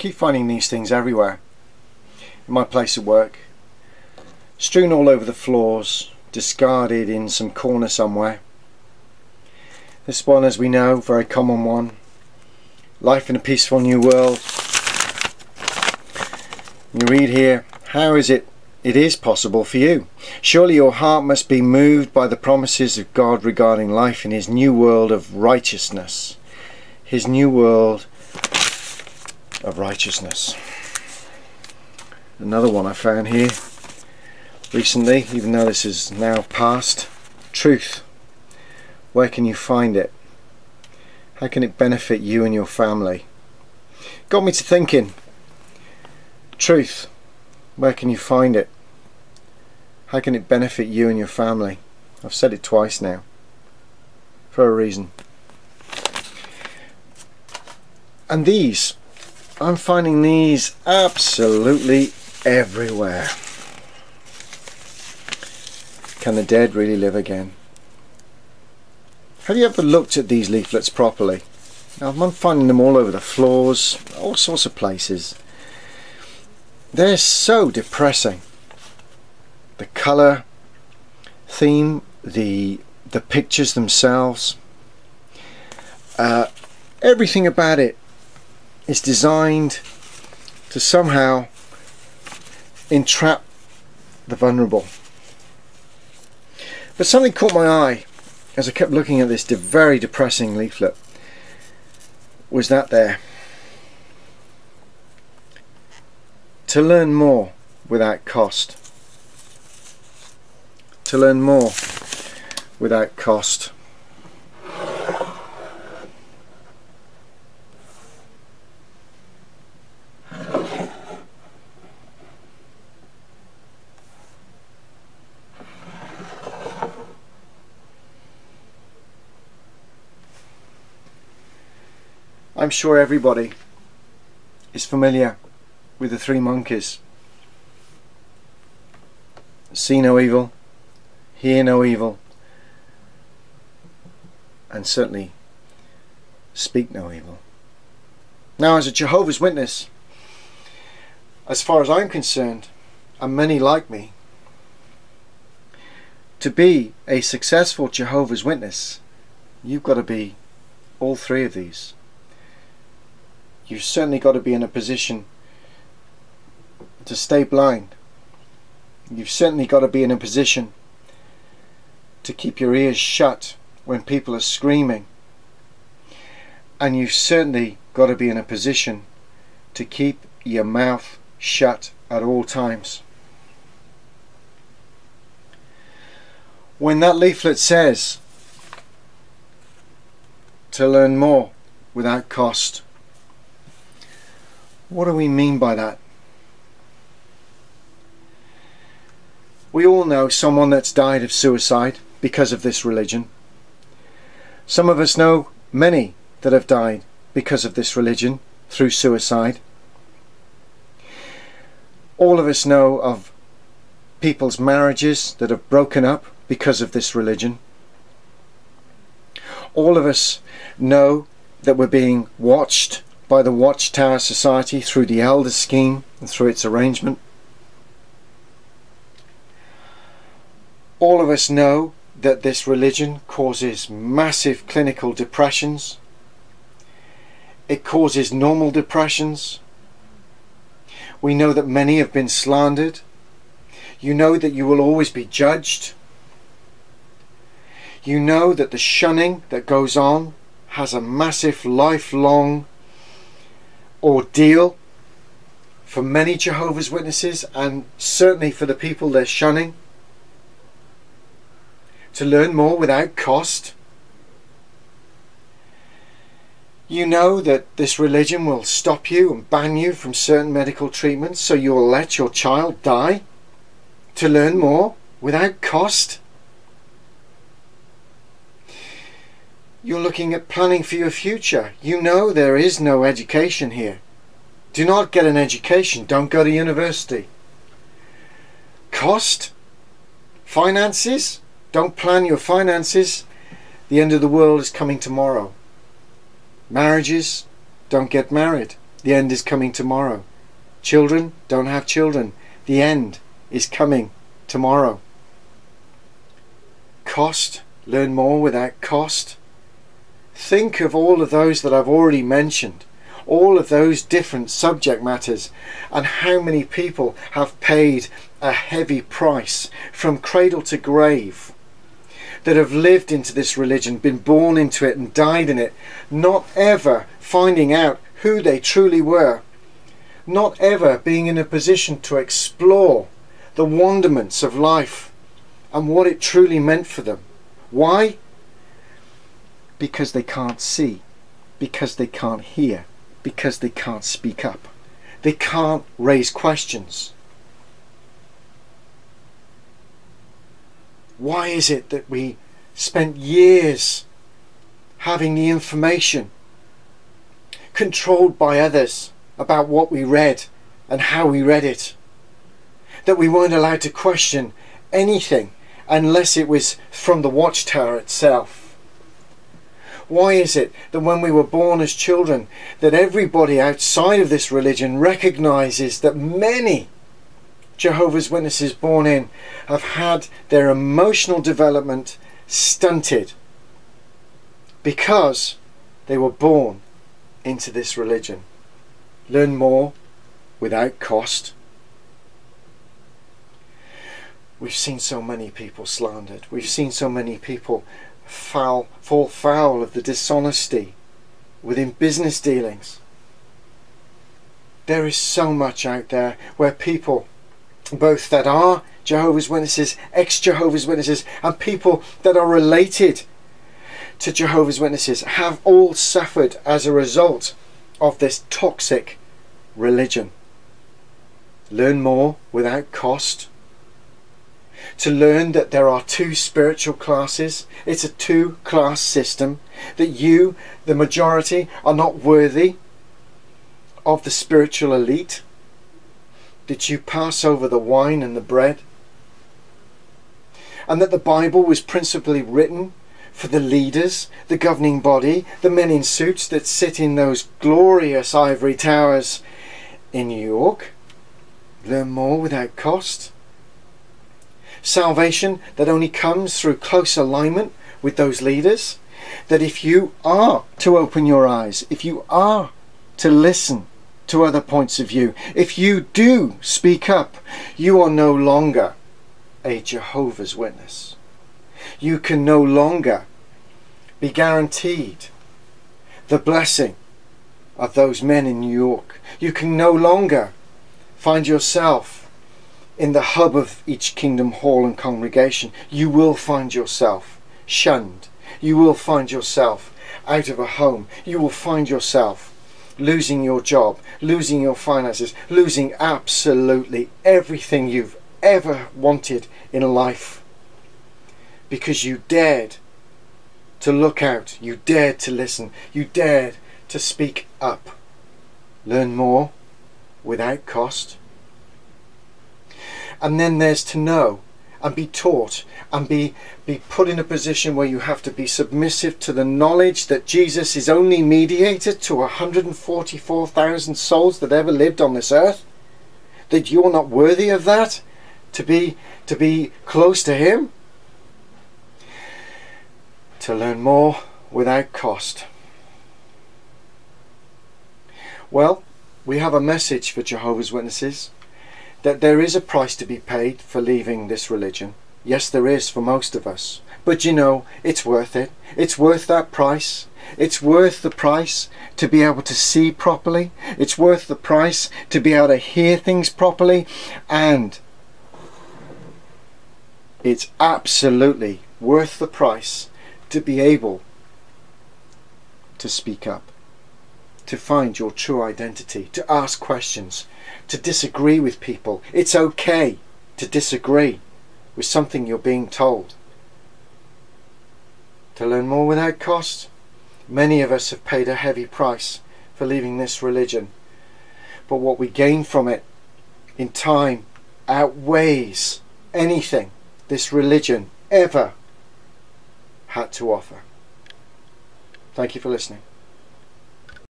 keep finding these things everywhere. In my place of work, strewn all over the floors, discarded in some corner somewhere. This one, as we know, very common one. Life in a Peaceful New World. You read here, how is it? It is possible for you. Surely your heart must be moved by the promises of God regarding life in His new world of righteousness. His new world of righteousness. Another one I found here recently, even though this is now past. Truth. Where can you find it? How can it benefit you and your family? Got me to thinking. Truth. Where can you find it? How can it benefit you and your family? I've said it twice now. For a reason. And these, I'm finding these absolutely everywhere. Can the dead really live again? Have you ever looked at these leaflets properly? Now, I'm finding them all over the floors, all sorts of places. They're so depressing. The colour, theme, the pictures themselves, everything about it is designed to somehow entrap the vulnerable. But something caught my eye as I kept looking at this very depressing leaflet. Was that there? To learn more without cost. To learn more without cost. I'm sure everybody is familiar with the three monkeys. See no evil, hear no evil, and certainly speak no evil. Now, as a Jehovah's Witness, as far as I'm concerned, and many like me, to be a successful Jehovah's Witness, you've got to be all three of these. You've certainly got to be in a position to stay blind. You've certainly got to be in a position to keep your ears shut when people are screaming. And you've certainly got to be in a position to keep your mouth shut at all times. When that leaflet says to learn more without cost, what do we mean by that? We all know someone that's died of suicide because of this religion. Some of us know many that have died because of this religion through suicide. All of us know of people's marriages that have broken up because of this religion. All of us know that we're being watched by the Watchtower Society through the Elder Scheme and through its arrangement. All of us know that this religion causes massive clinical depressions. It causes normal depressions. We know that many have been slandered. You know that you will always be judged. You know that the shunning that goes on has a massive lifelong ordeal for many Jehovah's Witnesses, and certainly for the people they're shunning. To learn more without cost. You know that this religion will stop you and ban you from certain medical treatments, so you will let your child die to learn more without cost. You're looking at planning for your future. You know there is no education here. Do not get an education. Don't go to university. Cost? Finances? Don't plan your finances. The end of the world is coming tomorrow. Marriages? Don't get married. The end is coming tomorrow. Children don't have children. The end is coming tomorrow. Cost, learn more without cost. Think of all of those that I've already mentioned, all of those different subject matters, and how many people have paid a heavy price from cradle to grave, that have lived into this religion, been born into it and died in it, not ever finding out who they truly were, not ever being in a position to explore the wonderments of life and what it truly meant for them. Why? Because they can't see, because they can't hear, because they can't speak up. They can't raise questions. Why is it that we spent years having the information controlled by others about what we read and how we read it, that we weren't allowed to question anything unless it was from the watchtower itself? Why is it that when we were born as children, that everybody outside of this religion recognizes that many Jehovah's Witnesses born in have had their emotional development stunted because they were born into this religion? Learn more without cost. We've seen so many people slandered. We've seen so many people fall foul of the dishonesty within business dealings. There is so much out there where people, both that are Jehovah's Witnesses, ex-Jehovah's Witnesses, and people that are related to Jehovah's Witnesses, have all suffered as a result of this toxic religion. Learn more without cost. To learn that there are two spiritual classes. It's a two-class system, that you, the majority, are not worthy of the spiritual elite, that you pass over the wine and the bread, and that the Bible was principally written for the leaders, the governing body, the men in suits that sit in those glorious ivory towers in New York. Learn more without cost. Salvation that only comes through close alignment with those leaders. That if you are to open your eyes, if you are to listen to other points of view, if you do speak up, you are no longer a Jehovah's Witness. You can no longer be guaranteed the blessing of those men in New York. You can no longer find yourself in the hub of each kingdom hall and congregation. You will find yourself shunned. You will find yourself out of a home. You will find yourself losing your job, losing your finances, losing absolutely everything you've ever wanted in life, because you dared to look out, you dared to listen, you dared to speak up. Learn more without cost. And then there's to know and be taught and be put in a position where you have to be submissive to the knowledge that Jesus is only mediator to 144,000 souls that ever lived on this earth, that you're not worthy of that, to be close to him. To learn more without cost. Well, we have a message for Jehovah's Witnesses, that there is a price to be paid for leaving this religion. Yes, there is for most of us. But you know, it's worth it. It's worth that price. It's worth the price to be able to see properly. It's worth the price to be able to hear things properly. And it's absolutely worth the price to be able to speak up, to find your true identity, to ask questions, to disagree with people. It's okay to disagree with something you're being told. To learn more without cost. Many of us have paid a heavy price for leaving this religion, but what we gain from it in time outweighs anything this religion ever had to offer. Thank you for listening.